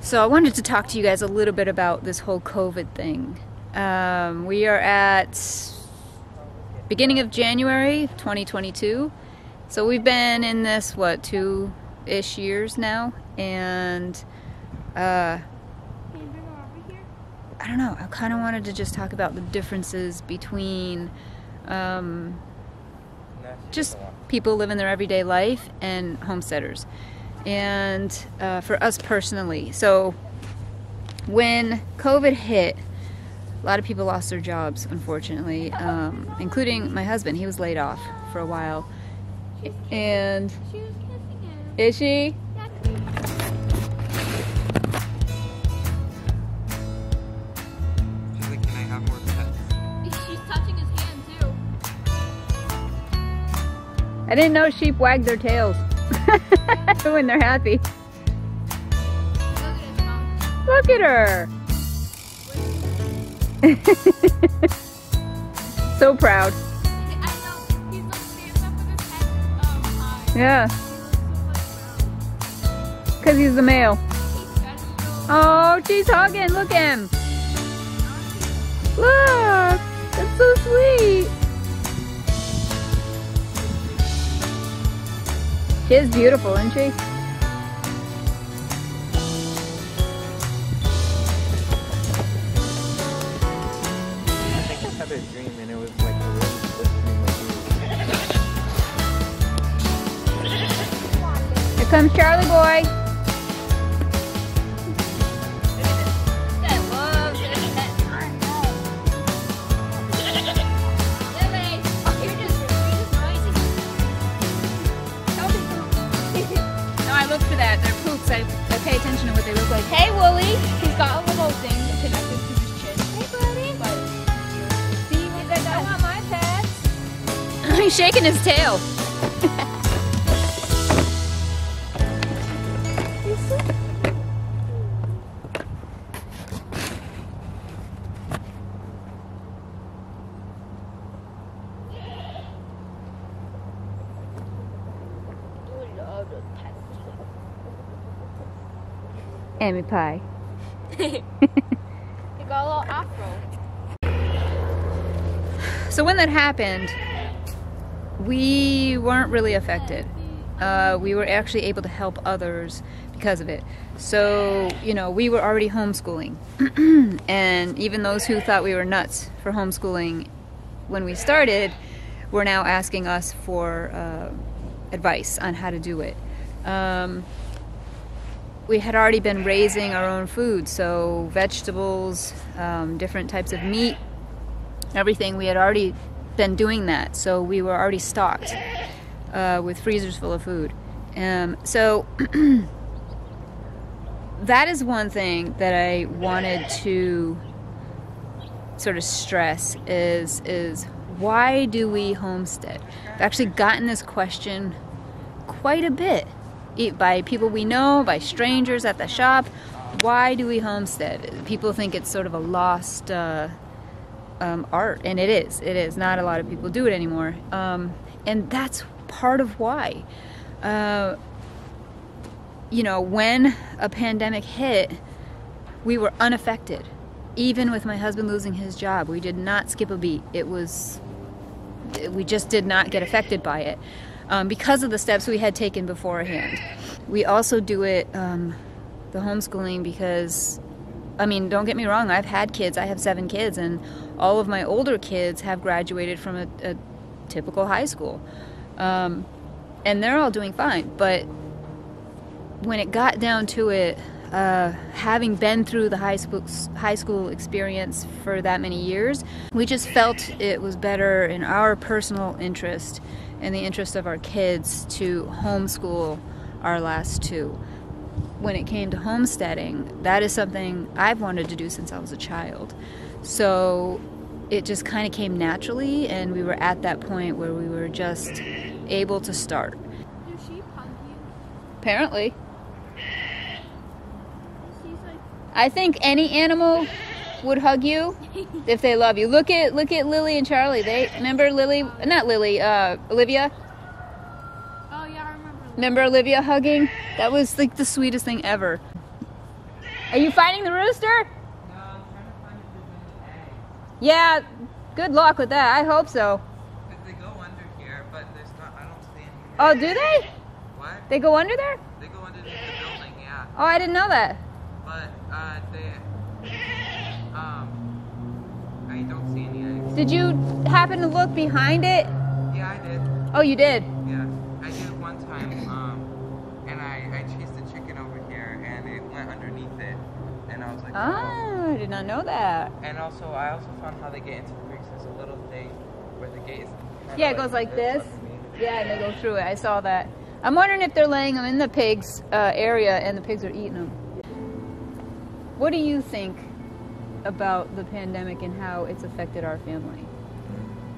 So I wanted to talk to you guys a little bit about this whole COVID thing. We are at beginning of January 2022. So we've been in this, what, 2-ish years now, and I don't know, I kind of wanted to just talk about the differences between just people living their everyday life and homesteaders. And for us personally, so when COVID hit, a lot of people lost their jobs, unfortunately, including my husband. He was laid off for a while. And She was kissing him. is she? Yeah. She's like, can I have more pets? She's touching his hand too. I didn't know sheep wag their tails when they're happy. Look at his mouth. Look at her. So proud. I know. He's like stands up with his head high. Yeah, So because he's the male. he's got so Oh, she's hugging. Look at him. Look. That's so sweet. She is beautiful, isn't she? I think I had a dream and it was like a really good dream. Here comes Charlie boy. that loves his pet. Lily, you're just noisy. No, I look for that. They're poops. I pay attention to what they look like. Hey, Wooly. He's got a little thing connected to his chin. Hey, buddy. See what that does? I want my pets. He's shaking his tail. Amy Pie. He got a little afro. So when that happened, we weren't really affected. We were actually able to help others because of it. So, you know, we were already homeschooling. And even those who thought we were nuts for homeschooling when we started were now asking us for advice on how to do it. We had already been raising our own food, so vegetables, different types of meat, everything. We had already been doing that, so we were already stocked with freezers full of food. So that is one thing that I wanted to sort of stress is why do we homestead? I've actually gotten this question quite a bit by people we know, by strangers at the shop. Why do we homestead? People think it's sort of a lost art, and it is. It is. Not a lot of people do it anymore, and that's part of why. You know, when a pandemic hit, we were unaffected. Even with my husband losing his job, we did not skip a beat. We just did not get affected by it. Because of the steps we had taken beforehand. We also do it, the homeschooling, because, I mean, don't get me wrong, I've had kids. I have 7 kids, and all of my older kids have graduated from a typical high school. And they're all doing fine. But when it got down to it, having been through the high school experience for that many years, we just felt it was better in our personal interest, in the interest of our kids, to homeschool our last 2. When it came to homesteading, that is something I've wanted to do since I was a child. So it just kind of came naturally, and we were at that point where we were just able to start. Do sheep hug you? Apparently. She's like, I think any animal would hug you if they love you. Look at Lily and Charlie. They remember Lily, not Lily, Olivia. oh yeah, I remember. Remember Olivia hugging? That was like the sweetest thing ever. Are you finding the rooster? No, I'm trying to find if there's any eggs. Yeah, good luck with that. I hope so. Because they go under here, but there's not, I don't see any. Oh, do they? What? They go under there? They go underneath the building, yeah. Oh, I didn't know that. But, I don't see any eggs. Did you happen to look behind it? Yeah, I did. Oh, you did? Yeah, I did one time, and I chased a chicken over here, and it went underneath it, and I was like, Oh, I did not know that. And also, I also found how they get into the bricks. There's a little thing where the gate is. Yeah, it goes like this. underneath. Yeah, and they go through it. I saw that. I'm wondering if they're laying them in the pigs' area and the pigs are eating them. What do you think about the pandemic and how it's affected our family?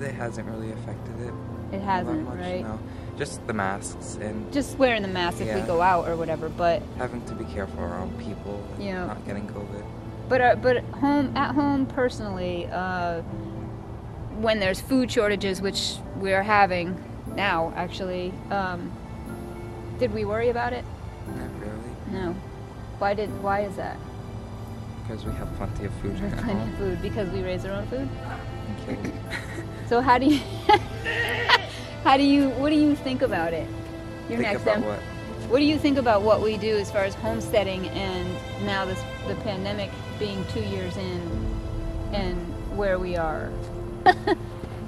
It hasn't really affected it. It hasn't, that much, right? No. Just the masks and Just wearing the mask if we Yeah. go out or whatever, but having to be careful around people and Yeah. not getting COVID. but at home personally, when there's food shortages, which we're having now, actually, did we worry about it? Not really, No. Why is that? because we have plenty of food We have at plenty home. of food because we raise our own food. Okay. So how do you what do you think about it? You're Think next, about Em. what? What do you think about what we do as far as homesteading and now the pandemic being 2 years in and where we are?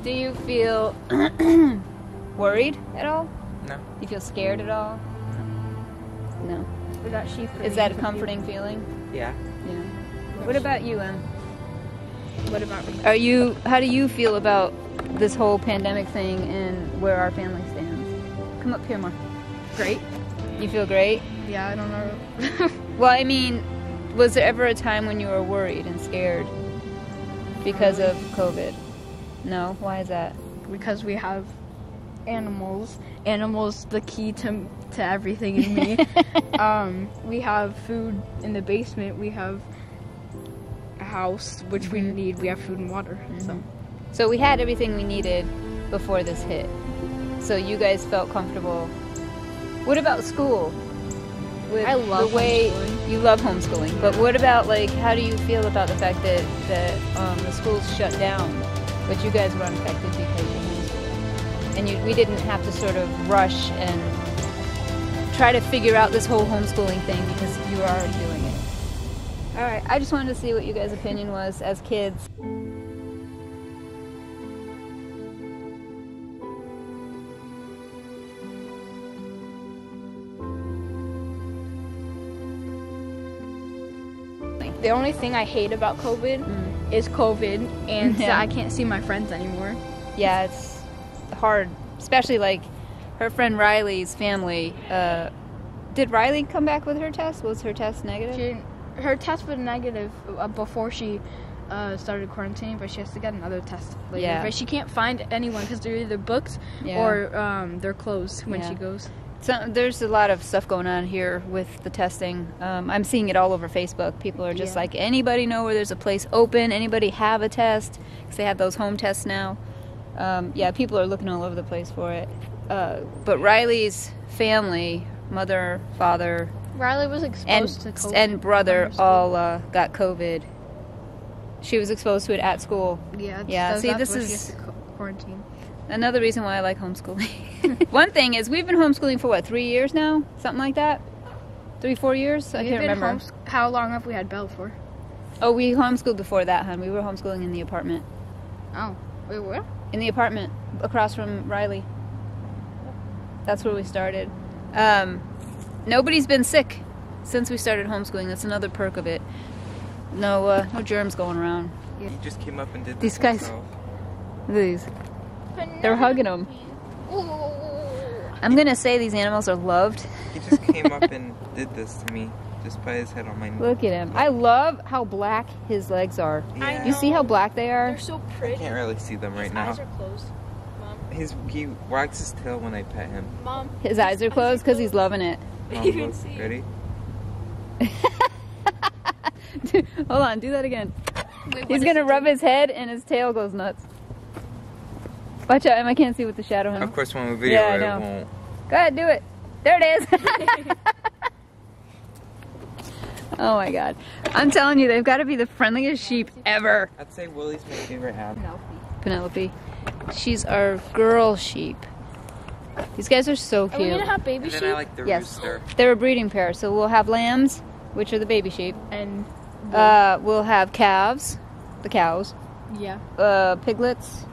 Do you feel worried at all? No. Do you feel scared at all? No. We got sheep. Is that a comforting feeling? Yeah. Yeah. What about you, Em? What about me? How do you feel about this whole pandemic thing and where our family stands? Come up here more. Great. You feel great? Yeah, I don't know. Well, I mean, was there ever a time when you were worried and scared because of COVID? No? Why is that? Because we have animals. Animals the key to everything in me. We have food in the basement. We have a house, which we need. We have food and water. So we had everything we needed before this hit. So you guys felt comfortable. What about school? With I love the way homeschooling. you love homeschooling, but what about how do you feel about the fact that the schools shut down, but you guys were unaffected because you're homeschooling, and we didn't have to sort of rush and try to figure out this whole homeschooling thing because you were already doing it. All right, I just wanted to see what you guys' opinion was as kids. The only thing I hate about COVID is COVID, and Yeah. that I can't see my friends anymore. Yeah, it's hard, especially her friend Riley's family. Did Riley come back with her test? Was her test negative? Her test was negative before she started quarantining, but she has to get another test later. Yeah. But she can't find anyone because they're either booked Yeah. or they're closed when Yeah. she goes. So there's a lot of stuff going on here with the testing. I'm seeing it all over Facebook. People are just Yeah. like, anybody know where there's a place open? Anybody have a test? Because they have those home tests now. Yeah, people are looking all over the place for it. But Riley's family, mother, father, Riley was exposed to COVID and brother from her school. all got COVID. She was exposed to it at school. Yeah. Yeah, see, that's this why she is- has to quarantine. Another reason why I like homeschooling. One thing is we've been homeschooling for 3 years now? Something like that? 3-4 years? I We've can't been remember. How long have we had Belle for? Oh, we homeschooled before that, hon. We were homeschooling in the apartment. Oh, wait, what? In the apartment across from Riley. That's where we started. Nobody's been sick since we started homeschooling. That's another perk of it. No germs going around. He just came up and did These this guys- himself. Look at these. They're hugging them. I'm gonna say these animals are loved. He just came up and did this to me, just by his head on my knee. Look at him. I love how black his legs are. Yeah. You see how black they are? They're so I pretty. can't really see them right His now. eyes are closed. Mom, He wags his tail when I pet him. Mom. His eyes are closed because he's loving it. Mom, You can look. see it. Ready? Hold on, do that again. Wait, what He's is gonna it? rub his head and his tail goes nuts. Watch out, Em, I can't see with the shadow. Honey. Of course, when we video Yeah, I it, know. it won't. Go ahead, do it. There it is. Oh my god. I'm telling you, they've got to be the friendliest sheep ever. I'd say Willie's my favorite animal. Penelope. She's our girl sheep. These guys are so Are we cute. gonna have baby And sheep? then I like the Yes. rooster. They're a breeding pair, so we'll have lambs, which are the baby sheep. And We'll have calves, the cows. yeah. Piglets.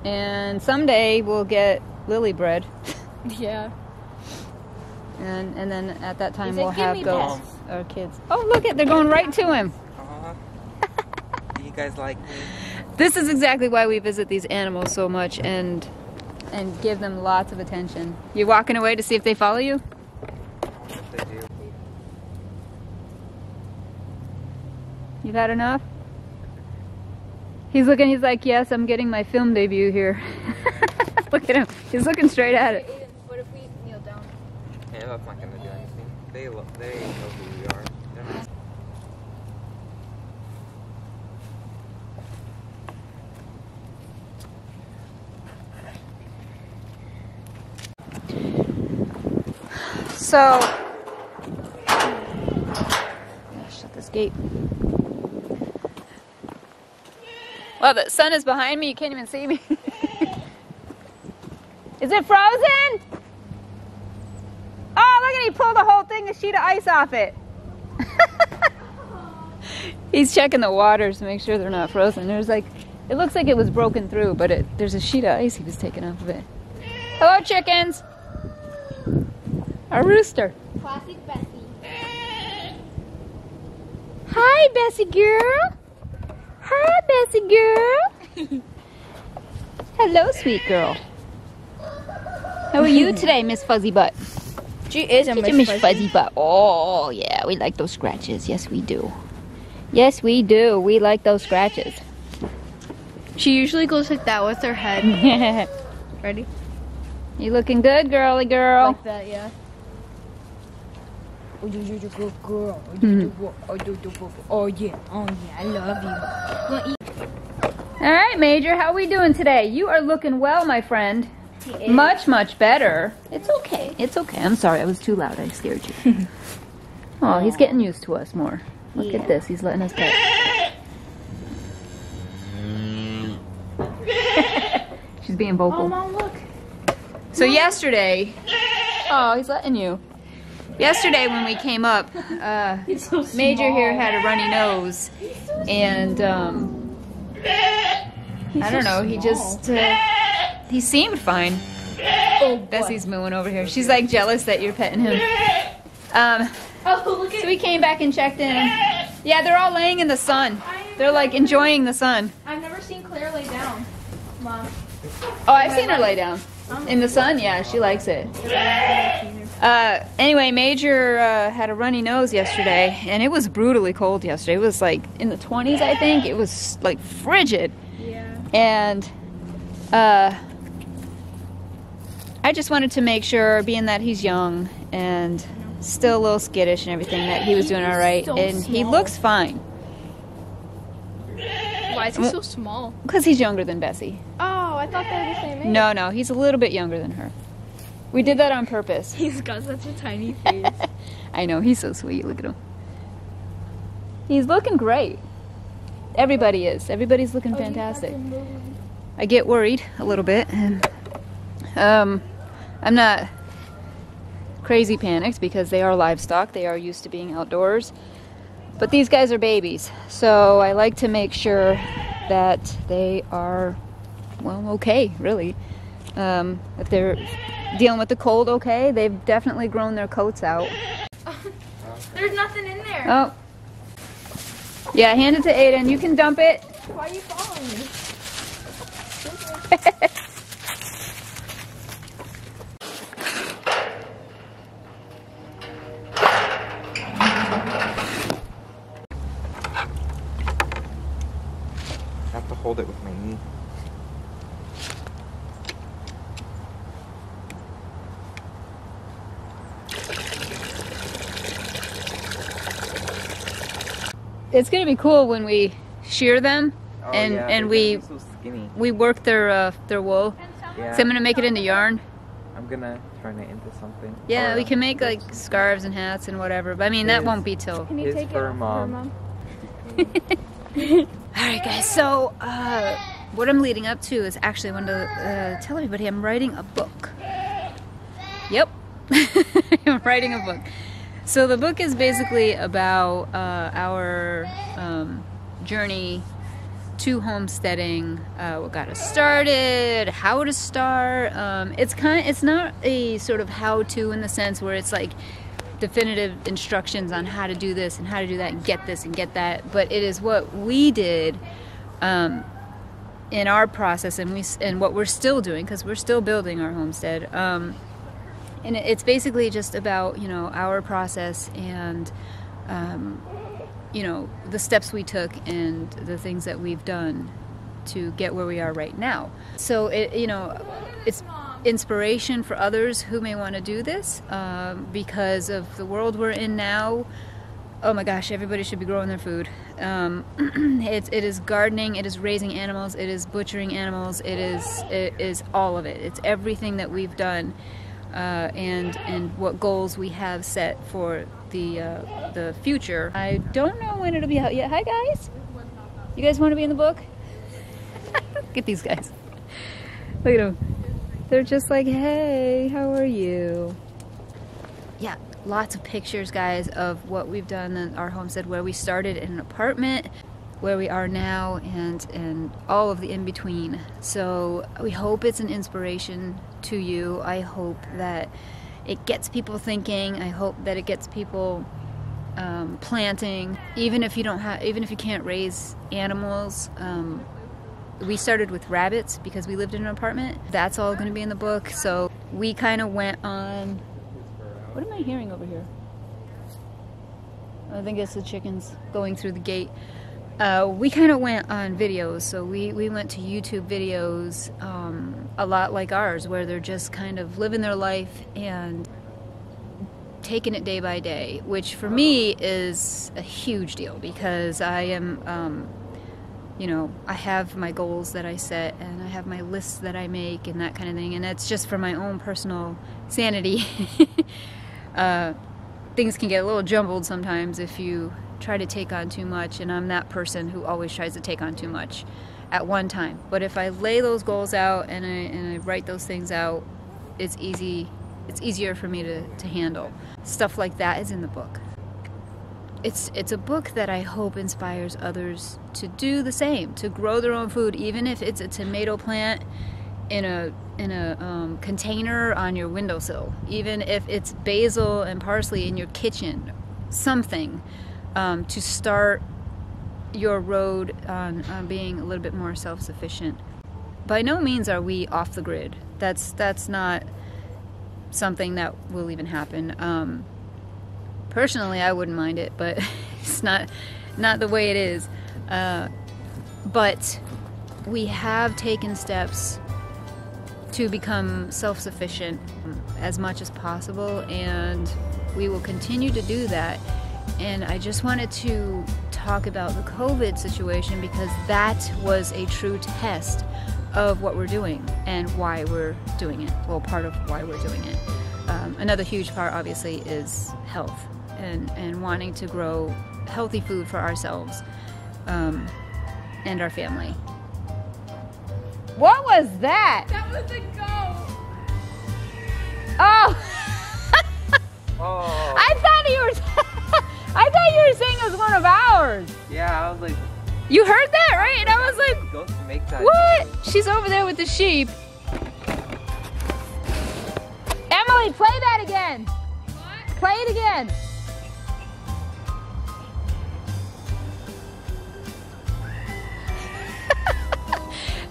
And someday we'll get Lily bred. Yeah. And then at that time He's like, we'll "Give have me goats or kids. Oh, look it, they're going right to him. Do you guys like me? This is exactly why we visit these animals so much and give them lots of attention. You walking away to see if they follow you? If they do. You've had enough? He's looking, he's like, yes, I'm getting my film debut here. Look at him. He's looking straight at it. What if we kneel down? Yeah, that's not gonna do anything. They know who we are. They're not. So, shut this gate. Well, the sun is behind me. You can't even see me. Is it frozen? Oh, look at he pulled the whole thing, a sheet of ice off it. He's checking the waters to make sure they're not frozen. There's like, it looks like it was broken through, but there's a sheet of ice he was taking off of it. Hello, chickens. A rooster. Classic Bessie. Hi, Bessie girl. Hi, Bessie girl. Hello, sweet girl. How are you today, Miss Fuzzy Butt? She is a Miss Fuzzy Butt. Oh, yeah, we like those scratches. Yes, we do. Yes, we do. We like those scratches. She usually goes like that with her head. Ready? You looking good, girly girl? Like that, yeah. Oh, you're a good girl. Oh yeah, I love you. All right, Major, how are we doing today? You are looking well, my friend. Much, much better. It's okay. It's okay. I'm sorry. I was too loud. I scared you. Oh, he's getting used to us more. Look at this. He's letting us pet. She's being vocal. Oh, Mom, look. So yesterday, oh, he's letting you. Yesterday when we came up, So Major here had a runny nose, and I don't know. He just he seemed fine. Oh, Bessie's mooing over here. She's like jealous that you're petting him. Oh, look at So we came back and checked in. Yeah, they're all laying in the sun. They're like enjoying the sun. I've never seen Claire lay down, Mom. Oh, I've seen her lay down. In the sun, yeah, she likes it. Anyway, Major had a runny nose yesterday, and it was brutally cold yesterday. It was like in the 20s, I think. It was like frigid. Yeah. And I just wanted to make sure, being that he's young and still a little skittish and everything, that he was doing all right. so And he small. looks fine. Why is he so small? Because he's younger than Bessie. Oh, I thought they were the same age. No, he's a little bit younger than her. We did that on purpose. He's got such a tiny face. I know, he's so sweet. Look at him. He's looking great. Everybody is. Everybody's looking fantastic. I get worried a little bit, and I'm not crazy panicked because they are livestock. They are used to being outdoors. But these guys are babies, so I like to make sure that they are, well, okay, really. If they're dealing with the cold, okay. They've definitely grown their coats out. There's nothing in there. Oh. Yeah, hand it to Aiden. You can dump it. Why are you following me? I have to hold it with my knee. It's gonna be cool when we shear them and they're we gonna be so skinny. we work their wool. Yeah. So I'm gonna make it into yarn. I'm gonna turn it into something. Yeah, Or, we can make like scarves and hats and whatever. But I mean, that His- won't be till. Can you His take it fur off mom. her mom? All right, guys. So what I'm leading up to is actually I wanted to tell everybody I'm writing a book. Yep, I'm writing a book. So the book is basically about our journey to homesteading, what got us started, how to start. It's not a sort of how-to in the sense where it's like definitive instructions on how to do this and how to do that and get this and get that, but it is what we did in our process and what we're still doing, because we're still building our homestead. And it's basically just about, you know, our process and you know, the steps we took and the things that we've done to get where we are right now. So it, you know, it's inspiration for others who may want to do this because of the world we're in now. Oh my gosh, everybody should be growing their food. It is gardening, it is raising animals, it is butchering animals, it is all of it. It's everything that we've done and what goals we have set for the future. I don't know when it'll be out yet. Hi guys, you guys want to be in the book? Look at these guys. Look at them. They're just like, hey, how are you? Yeah, lots of pictures, guys, of what we've done in our homestead, where we started in an apartment, where we are now, and all of the in-between. So we hope it's an inspiration to you. I hope that it gets people thinking. I hope that it gets people planting. Even if you can't raise animals, we started with rabbits because we lived in an apartment. That's all going to be in the book. So we kind of went on. What am I hearing over here? I think it's the chickens going through the gate. We kind of went on videos, so we went to YouTube videos, a lot like ours, where they're just kind of living their life and taking it day by day, which for me is a huge deal because I am, you know, I have my goals that I set and I have my lists that I make and that kind of thing, and it's just for my own personal sanity. Things can get a little jumbled sometimes if you try to take on too much, and I'm that person who always tries to take on too much at one time. But if I lay those goals out and I write those things out, it's easier for me to handle. Stuff like that is in the book. It's a book that I hope inspires others to do the same, to grow their own food, even if it's a tomato plant in a container on your windowsill, even if it's basil and parsley in your kitchen, something to start your road on being a little bit more self-sufficient. By no means are we off the grid. That's not something that will even happen. Personally, I wouldn't mind it, but it's not the way it is. But we have taken steps to become self-sufficient as much as possible, and we will continue to do that. And I just wanted to talk about the COVID situation because that was a true test of what we're doing and why we're doing it. Well, part of why we're doing it. Another huge part, obviously, is health and wanting to grow healthy food for ourselves and our family. What was that? That was a goat. Oh! Oh. I thought you were saying it was one of ours. Yeah, I was like, You heard that, right? And I was like, go to make that. what? She's over there with the sheep. Emily, play that again. What? Play it again.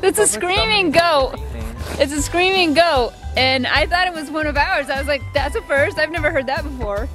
It's a screaming goat. It's a screaming goat. And I thought it was one of ours. I was like, that's a first. I've never heard that before.